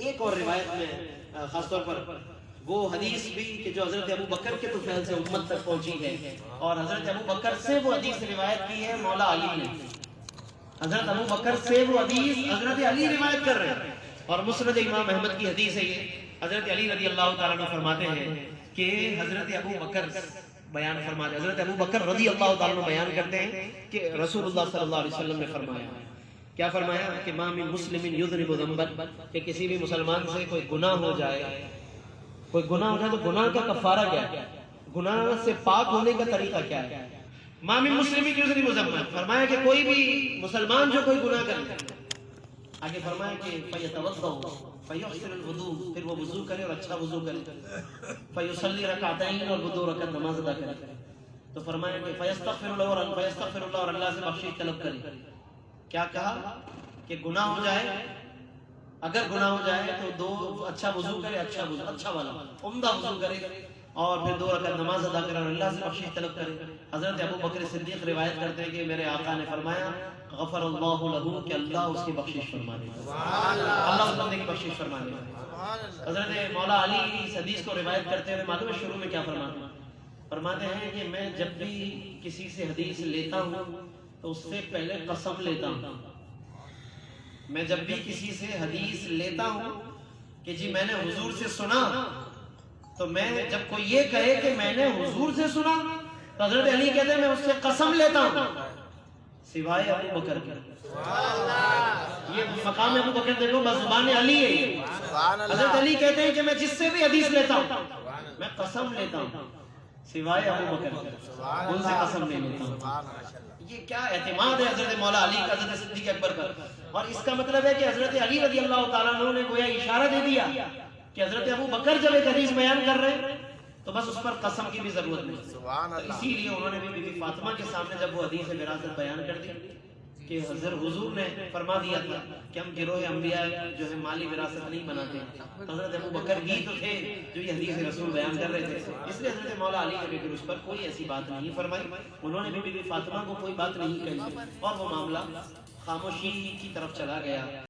ایک اور روایت میں خاص طور پر وہ حدیث بھی کہ جو حضرت ابو بکر کے طفیل سے امت تک پہنچی ہے، اور حضرت ابو بکر سے وہ حدیث روایت کی ہے مولا علی نے. حضرت ابو بکر سے وہ حدیث حضرت علی روایت کر رہے ہیں، اور مسند امام احمد کی حدیث ہے یہ. حضرت علی رضی اللہ تعالیٰ عنہ فرماتے ہیں کہ حضرت ابو بکر بیان فرماتے ہیں، حضرت ابو بکر رضی اللہ تعالیٰ عنہ بیان کرتے ہیں کہ رسول اللہ صلی اللہ علیہ وسلم نے فرمایا، کیا فرمایا کہ ما من مسلم یذنب ذنبا، کہ کسی بھی مسلمان سے کوئی گناہ ہو جائے، کوئی گناہ ہو جائے تو گناہ کا کفارہ کیا ہے، گناہ سے پاک ہونے کا طریقہ کیا ہے. ما من مسلم یذنب ذنبا، فرمایا کہ کوئی بھی مسلمان جو کوئی گناہ کرے، آگے فرمایا کہ فیتوضا فیحسن الوضوء، پھر وہ وضو کرے اور اچھا وضو کرے، فیصلی رکعتین، اور وہ 2 رکعت نماز ادا کرے. تو فرمایا کہ فیستغفر اللہ، اور اللہ سے بخشش طلب کرے. کیا کہا کہ گناہ ہو جائے، اگر گناہ ہو جائے تو اچھا وضو کرے، اچھا وضو، اچھا والا عمدہ وضو کرے، اور پھر 2 رکعت نماز ادا کرے اور اللہ سے بخشش طلب کرے. حضرت ابو بکر صدیق روایت کرتے ہیں کہ میرے آقا نے فرمایا غفر اللہ لہ، کہ اللہ اس کی بخشش فرما دے، اللہ اس بندے کی بخشش فرما دے. حضرت مولا علی اس حدیث کو روایت کرتے ہوئے معلوم ہے شروع میں کیا فرماتے ہیں کہ میں جب بھی کسی سے حدیث لیتا ہوں تو اس سے پہلے قسم لیتا ہوں. میں جب بھی کسی سے حدیث لیتا ہوں کہ جی میں نے حضور سے سنا، تو میں جب کوئی یہ کہے کہ میں نے حضور سے سنا تو حضرت علی کہتے ہیں میں اس سے قسم لیتا ہوں سوائے ابو بکر کے. یہ مقام ابو بکر دیکھو بزبان علی ہے. حضرت علی کہتے ہیں کہ میں جس سے بھی حدیث لیتا ہوں میں قسم لیتا ہوں سوائے ابو بکر کے، ان سے قسم نہیں لیتا ہوں. یہ کیا اعتماد ہے حضرت مولا علی کا حضرت صدیق اکبر پر. اور اس کا مطلب ہے کہ حضرت علی رضی اللہ تعالیٰ عنہ نے گویا اشارہ دے دیا کہ حضرت ابو بکر جب ایک حدیث بیان کر رہے ہیں تو بس اس پر قسم کی بھی ضرورت نہیں. اسی لیے انہوں نے بھی بی بی فاطمہ کے سامنے جب وہ حدیث وراثت بیان کر دی کہ حضور نے فرما دیا تھا کہ ہم گروہ انبیاء جو ہے مالی وراثت نہیں بناتے، حضرت ابو بکر ہی تو تھے جو یہ حدیث رسول بیان کر رہے تھے. اس لیے حضرت مولا علی نے بھی اس پر کوئی ایسی بات نہیں فرمائی. انہوں نے بھی بی بی فاطمہ کو کوئی بات نہیں کہی اور وہ معاملہ خاموشی کی طرف چلا گیا.